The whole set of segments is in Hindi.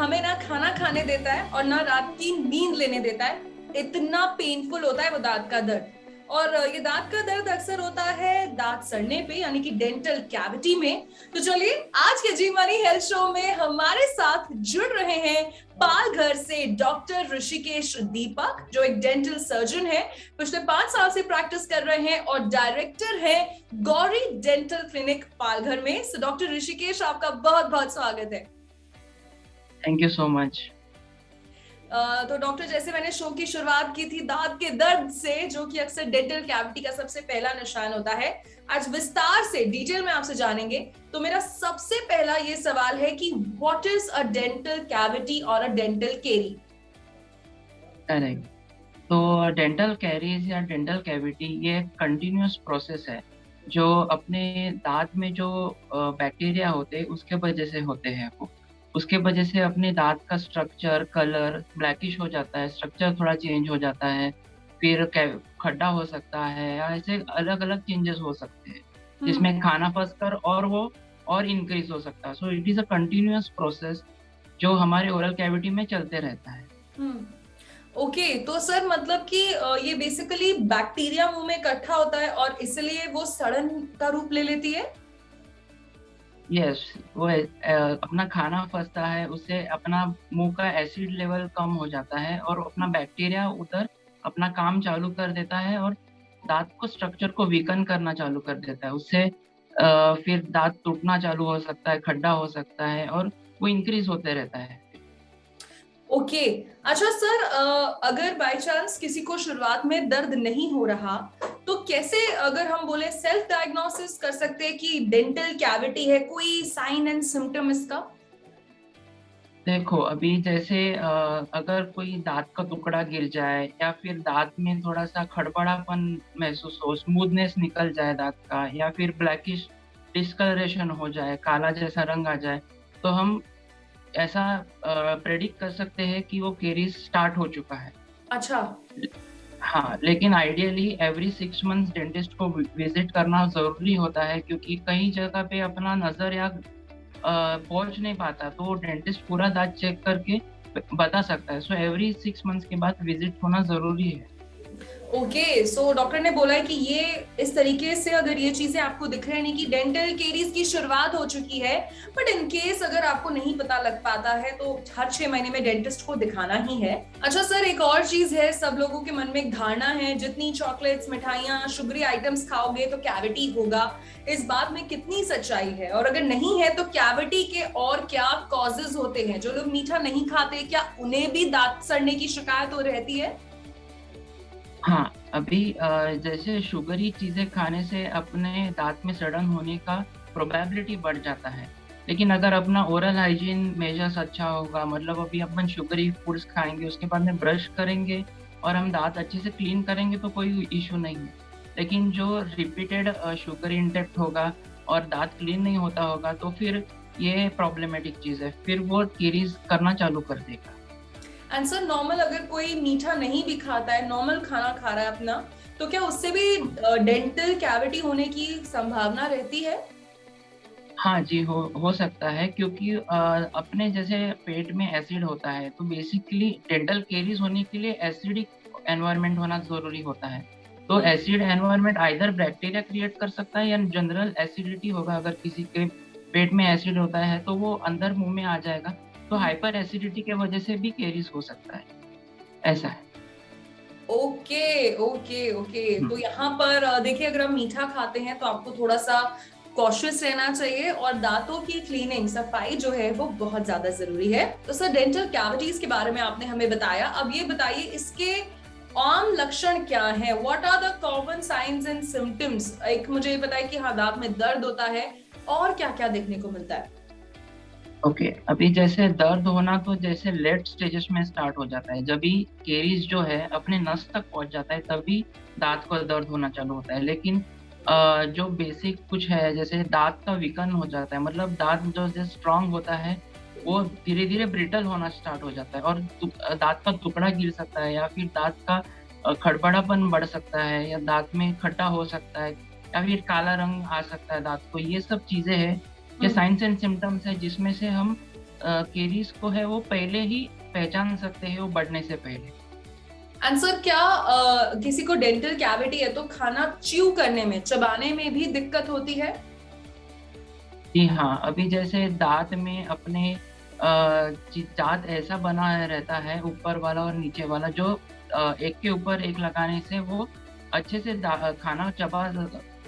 हमें ना खाना खाने देता है और ना रात की नींद लेने देता है। इतना पेनफुल होता है वो दांत का दर्द। और ये दांत का दर्द अक्सर होता है दांत सड़ने पे, यानी कि डेंटल कैविटी में। तो चलिए, आज के जी मनी हेल्थ शो में हमारे साथ जुड़ रहे हैं पालघर से डॉक्टर ऋषिकेश दीपक, जो एक डेंटल सर्जन है, पिछले 5 साल से प्रैक्टिस कर रहे हैं और डायरेक्टर है गौरी डेंटल क्लिनिक पालघर में। सो डॉक्टर ऋषिकेश, आपका बहुत बहुत स्वागत है। Thank you so much. तो डॉक्टर, जैसे मैंने शो की शुरुआत की थी दांत के दर्द से, जो कि अक्सर डेंटल कैविटी का सबसे पहला निशान होता है, आज विस्तार से डिटेल में आपसे जानेंगे। तो मेरा सबसे पहला ये सवाल है कि what is a dental cavity और अ डेंटल केरी? करेक्ट। तो डेंटल कैरीज या डेंटल कैविटी ये कंटिन्यूअस प्रोसेस है जो अपने दांत में जो बैक्टीरिया होते हैं उसके वजह से होते हैं। वो उसके वजह से अपने दांत का स्ट्रक्चर, कलर ब्लैकिश हो जाता है, स्ट्रक्चर थोड़ा चेंज हो जाता है, फिर खड्डा हो सकता है, या ऐसे अलग अलग चेंजेस हो सकते हैं जिसमें खाना फंसकर और वो और इंक्रीज हो सकता है। So it is a continuous process जो हमारे ओरल कैविटी में चलते रहता है। ओके, तो सर मतलब कि ये बेसिकली बैक्टीरिया मुंह में इकट्ठा होता है और इसलिए वो सड़न का रूप ले लेती है। यस, वो अपना खाना फंसता है, उससे अपना मुंह का एसिड लेवल कम हो जाता है और अपना बैक्टीरिया उधर अपना काम चालू कर देता है और दांत को स्ट्रक्चर को वीकन करना चालू कर देता है। उससे फिर दांत टूटना चालू हो सकता है, खड्डा हो सकता है और वो इंक्रीज होते रहता है। ओके, अच्छा सर, अगर बाय चांस किसी को शुरुआत में दर्द नहीं हो रहा, तो कैसे, अगर हम बोले, सेल्फ डायग्नोसिस कर सकते हैं कि डेंटल कैविटी है? कोई साइन एंड सिम्टम इसका? देखो, अभी जैसे अगर कोई दांत का टुकड़ा गिर जाए या फिर दांत में थोड़ा सा खड़बड़ापन महसूस हो, स्मूथनेस निकल जाए दांत का, या फिर ब्लैकिश डिस्कलरेशन हो जाए, काला जैसा रंग आ जाए, तो हम ऐसा प्रेडिक्ट कर सकते हैं कि वो केरीज स्टार्ट हो चुका है। अच्छा। हाँ, लेकिन आइडियली एवरी 6 मंथ्स डेंटिस्ट को विजिट करना जरूरी होता है, क्योंकि कई जगह पे अपना नजर या पहुंच नहीं पाता, तो डेंटिस्ट पूरा दांत चेक करके बता सकता है। सो एवरी 6 मंथ्स के बाद विजिट होना जरूरी है। ओके, सो डॉक्टर ने बोला है कि ये इस तरीके से अगर ये चीजें आपको दिख रही है कि डेंटल केरीज की शुरुआत हो चुकी है, बट इन केस अगर आपको नहीं पता लग पाता है तो हर 6 महीने में डेंटिस्ट को दिखाना ही है। अच्छा सर, एक और चीज है, सब लोगों के मन में एक धारणा है जितनी चॉकलेट्स, मिठाइयाँ, शुगरी आइटम्स खाओगे तो कैविटी होगा। इस बात में कितनी सच्चाई है, और अगर नहीं है तो कैविटी के और क्या कॉजेज होते हैं? जो लोग मीठा नहीं खाते, क्या उन्हें भी दांत सड़ने की शिकायत हो रहती है? हाँ, अभी जैसे शुगरी चीजें खाने से अपने दांत में सड़न होने का प्रोबेबिलिटी बढ़ जाता है, लेकिन अगर अपना ओरल हाइजीन मेजर्स अच्छा होगा, मतलब अभी अपन शुगरी फूड्स खाएंगे, उसके बाद में ब्रश करेंगे और हम दांत अच्छे से क्लीन करेंगे तो कोई इशू नहीं है। लेकिन जो रिपीटेड शुगर इंटेक्ट होगा और दांत क्लीन नहीं होता होगा, तो फिर ये प्रॉब्लमेटिक चीज है, फिर वो केरीज करना चालू कर देगा। एंड सर, नॉर्मल अगर कोई मीठा नहीं भी खाता है, नॉर्मल खाना खा रहा है अपना, तो क्या उससे भी डेंटल कैविटी होने की संभावना रहती है? हाँ जी, हो सकता है, क्योंकि अपने जैसे पेट में एसिड होता है, तो बेसिकली डेंटल केरीज होने के लिए एसिडिक एनवायरनमेंट होना जरूरी होता है। तो acid environment either bacteria create कर सकता है या जनरल एसिडिटी होगा। अगर किसी के पेट में एसिड होता है तो वो अंदर मुंह में आ जाएगा, तो हाइपर एसिडिटी के वजह से भी केरीज हो सकता है। ऐसा है। ओके ओके ओके, तो यहाँ पर देखिए, अगर हम मीठा खाते हैं तो आपको थोड़ा सा कॉशियस रहना चाहिए, और दांतों की क्लीनिंग, सफाई जो है वो बहुत ज्यादा जरूरी है। तो सर, डेंटल कैविटीज के बारे में आपने हमें बताया, अब ये बताइए इसके आम लक्षण क्या है? What are the common signs and symptoms? एक मुझे ये बताइए कि हाँ, दांत में दर्द होता है, और क्या क्या देखने को मिलता है? ओके, अभी जैसे दर्द होना तो जैसे लेट स्टेजेस में स्टार्ट हो जाता है, जब भी केरीज जो है अपने नस तक पहुंच जाता है तभी दांत को दर्द होना चालू होता है। लेकिन जो बेसिक कुछ है, जैसे दांत का विकन हो जाता है, मतलब दांत जो स्ट्रांग होता है वो धीरे धीरे ब्रिटल होना स्टार्ट हो जाता है, और दांत का टुकड़ा गिर सकता है, या फिर दांत का खड़बड़ापन बढ़ सकता है, या दांत में खट्टा हो सकता है, या फिर काला रंग आ सकता है दांत को। ये सब चीजें हैं, ये साइंस एंड सिम्टम्स है जिसमें से हम केरीज को है वो पहले ही पहचान सकते हैं, वो बढ़ने से पहले। एंड सर, क्या किसी को डेंटल कैविटी है तो खाना च्यू करने में, चबाने में भी दिक्कत होती है? जी हाँ, अभी जैसे दांत में अपने दांत ऐसा बना रहता है, ऊपर वाला और नीचे वाला, जो एक के ऊपर एक लगाने से वो अच्छे से खाना चबा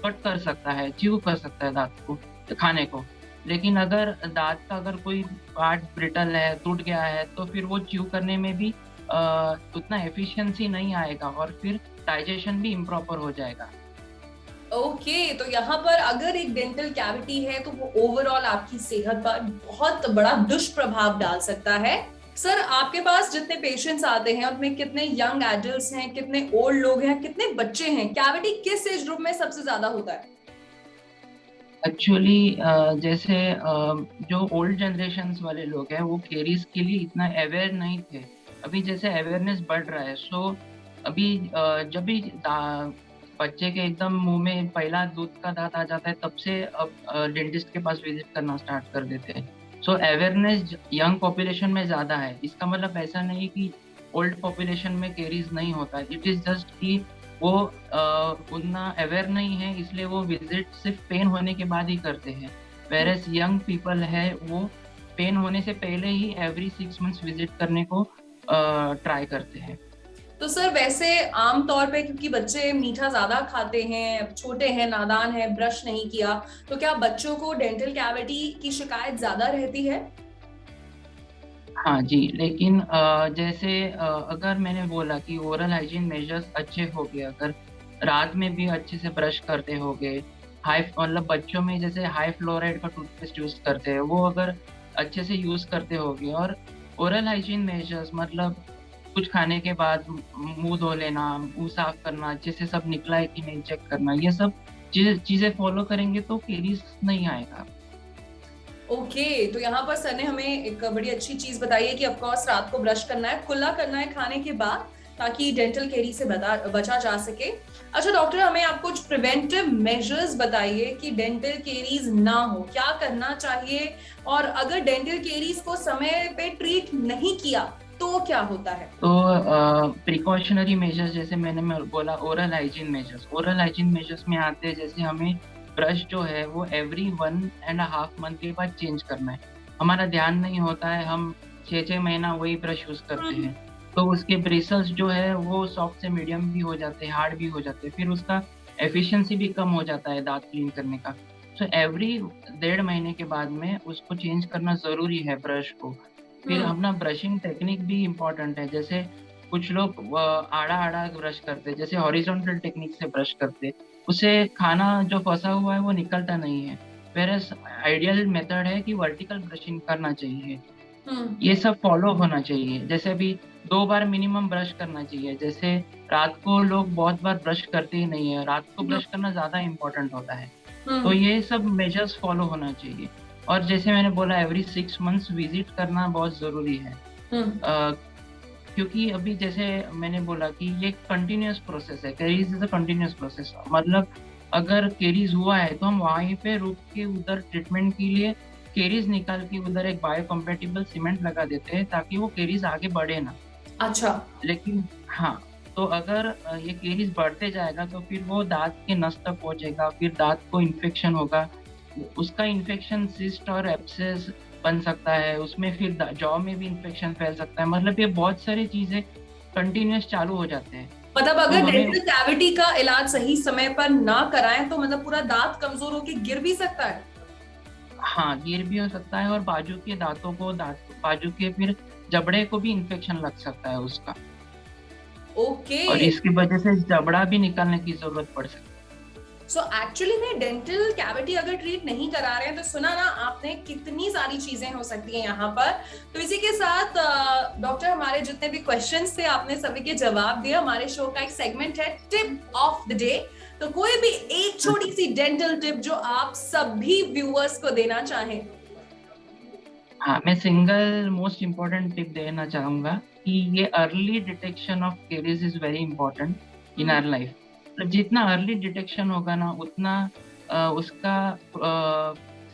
कट कर सकता है, च्यू कर सकता है दांत को, खाने को। लेकिन अगर दांत का अगर कोई पार्ट ब्रिटल है, टूट गया है, तो फिर वो च्यू करने में भी उतना एफिशिएंसी नहीं आएगा और फिर डाइजेशन भी इम्प्रॉपर हो जाएगा। ओके, तो यहाँ पर अगर एक डेंटल कैविटी है तो वो ओवरऑल आपकी सेहत पर बहुत बड़ा दुष्प्रभाव डाल सकता है। सर, आपके पास जितने पेशेंट्स आते हैं उनमें कितने यंग एडल्ट्स हैं, कितने ओल्ड लोग हैं, कितने बच्चे हैं? कैविटी किस एज ग्रुप में सबसे ज्यादा होता है? एक्चुअली जैसे जो ओल्ड जनरेशन वाले लोग हैं वो केरीज के लिए इतना अवेयर नहीं थे। अभी जैसे अवेयरनेस बढ़ रहा है, सो अभी जब भी बच्चे के एकदम मुंह में पहला दूध का दांत आ जाता है, तब से अब डेंटिस्ट के पास विजिट करना स्टार्ट कर देते हैं। सो अवेयरनेस यंग पॉपुलेशन में ज्यादा है। इसका मतलब ऐसा नहीं कि ओल्ड पॉपुलेशन में केरीज नहीं होता है। इट इज जस्ट कि वो उतना अवेयर नहीं है, इसलिए वो विजिट सिर्फ पेन होने के बाद ही करते हैं। वेरएस यंग पीपल है वो पेन होने से पहले ही एवरी 6 मंथ्स विजिट करने को ट्राई करते हैं। तो सर, वैसे आम तौर पे क्योंकि बच्चे मीठा ज्यादा खाते हैं, छोटे हैं, नादान है, ब्रश नहीं किया, तो क्या बच्चों को डेंटल कैविटी की शिकायत ज्यादा रहती है? हाँ जी, लेकिन जैसे अगर मैंने बोला कि ओरल हाइजीन मेजर्स अच्छे हो गए, अगर रात में भी अच्छे से ब्रश करते हो गए, हाई मतलब बच्चों में जैसे हाई फ्लोराइड का टूथपेस्ट यूज करते हैं, वो अगर अच्छे से यूज करते हो गए, और ओरल हाइजीन मेजर्स मतलब कुछ खाने के बाद मुंह धो लेना, मुंह साफ करना, अच्छे से सब निकला है कि नहीं चेक करना, ये सब चीजें फॉलो करेंगे तो केरीज नहीं आएगा। ओके, तो यहाँ पर सर ने हमें एक बड़ी अच्छी चीज बताई है कि ऑफ कोर्स रात को ब्रश करना है, कुल्ला करना है खाने के बाद, ताकि डेंटल कैरी से बचा जा सके। अच्छा डॉक्टर, हमें आप कुछ प्रिवेंटिव मेजर्स बताइए कि डेंटल कैरीज ना हो, क्या करना चाहिए, और अगर डेंटल कैरीज को समय पे ट्रीट नहीं किया तो क्या होता है? तो प्रिकॉशनरी मेजर्स जैसे मैंने बोला, ओरल हाइजीन मेजर्स में आते हैं, जैसे हमें ब्रश जो है वो एवरी 1.5 मंथ के बाद चेंज करना है। हमारा ध्यान नहीं होता है, हम 6 महीना वही ब्रश यूज करते हैं, तो उसके ब्रिसल्स जो है वो सॉफ्ट से मीडियम भी हो जाते हैं, हार्ड भी हो जाते हैं, फिर उसका एफिशिएंसी भी कम हो जाता है दांत क्लीन करने का। सो एवरी 1.5 महीने के बाद में उसको चेंज करना जरूरी है ब्रश को। फिर अपना ब्रशिंग टेक्निक भी इम्पोर्टेंट है। जैसे कुछ लोग आड़ा आड़ा ब्रश करते हैं, जैसे हॉरिजॉन्टल टेक्निक से ब्रश करते हैं, उससे खाना जो फंसा हुआ है वो निकलता नहीं है। वेरएस आइडियल मेथड है कि वर्टिकल ब्रशिंग करना चाहिए। ये सब फॉलो होना चाहिए। जैसे अभी 2 बार मिनिमम ब्रश करना चाहिए। जैसे रात को लोग बहुत बार ब्रश करते ही नहीं है, रात को ब्रश करना ज्यादा इम्पोर्टेंट होता है। तो ये सब मेजर्स फॉलो होना चाहिए। और जैसे मैंने बोला, एवरी 6 मंथ्स विजिट करना बहुत जरूरी है। क्योंकि अभी जैसे मैंने बोला कि ये कंटिन्यूअस प्रोसेस है, caries is a continuous process. मतलब अगर केरीज हुआ है तो हम वहीं पे रुक के उधर ट्रीटमेंट के लिए केरीज निकाल के उधर एक बायोकम्पेटिबल सीमेंट लगा देते हैं, ताकि वो केरीज आगे बढ़े ना। अच्छा। लेकिन हाँ, तो अगर ये केरीज बढ़ते जाएगा तो फिर वो दांत के नस तक पहुंचेगा, फिर दांत को इन्फेक्शन होगा, उसका इन्फेक्शन सिस्ट और एब्सेस बन सकता है, उसमें फिर जॉ में भी इन्फेक्शन फैल सकता है। मतलब ये बहुत सारी चीजें कंटिन्यूअस चालू हो जाते हैं। मतलब अगर डेंटल कैविटी का इलाज सही समय पर ना कराएं तो मतलब पूरा दांत कमजोर होकर गिर भी सकता है? हाँ, गिर भी हो सकता है, और बाजू के दांतों को बाजू के फिर जबड़े को भी इन्फेक्शन लग सकता है उसका। ओके। और इसकी वजह से जबड़ा भी निकालने की जरूरत पड़ सकती है। सो एक्चुअली में डेंटल कैविटी अगर ट्रीट नहीं करा रहे हैं तो सुना ना आपने, कितनी सारी चीजें हो सकती हैं यहाँ पर। तो इसी के साथ डॉक्टर, हमारे जितने भी क्वेश्चंस थे आपने सभी के जवाब दिए। हमारे शो का एक सेगमेंट है टिप ऑफ द डे, तो कोई भी एक छोटी सी डेंटल टिप जो आप सभी व्यूअर्स को देना चाहें। हाँ, मैं सिंगल मोस्ट इम्पोर्टेंट टिप देना चाहूंगा कि ये early detection of caries is very important in our life. जितना अर्ली डिटेक्शन होगा ना, उतना उसका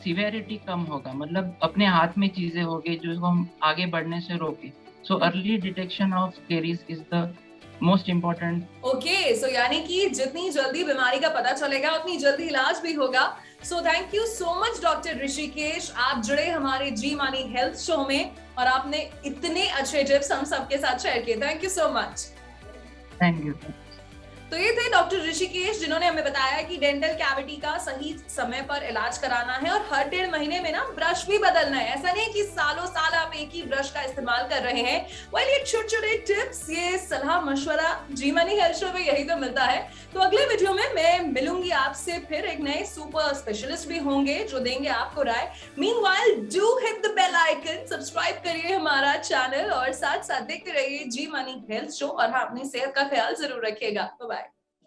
सिवियरिटी कम होगा, मतलब अपने हाथ में चीजें होगी जो हम आगे बढ़ने से रोके। So early detection of caries is the most important. Okay, so यानी कि जितनी जल्दी बीमारी का पता चलेगा उतनी जल्दी इलाज भी होगा। So thank you so much doctor Rishikesh, आप जुड़े हमारे जी मानी हेल्थ शो में और आपने इतने अच्छे टिप्स हम सबके साथ शेयर किए। Thank you so much. Thank you. तो ये थे डॉक्टर ऋषिकेश जिन्होंने हमें बताया कि डेंटल कैविटी का सही समय पर इलाज कराना है और हर 1.5 महीने में ना ब्रश भी बदलना है। ऐसा नहीं कि सालों साल आप एक ही ब्रश का इस्तेमाल कर रहे हैं। वेल, ये छोटे छोटे टिप्स, ये सलाह मशवरा जी मनी हेल्थ शो में यही तो मिलता है। तो अगले वीडियो में मैं मिलूंगी आपसे फिर, एक नए सुपर स्पेशलिस्ट भी होंगे जो देंगे आपको राय। Meanwhile do hit the bell icon, subscribe करिए हमारा चैनल और साथ साथ देखते रहिए जी मनी हेल्थ शो। और हाँ, अपनी सेहत का ख्याल जरूर रखिएगा। बाय।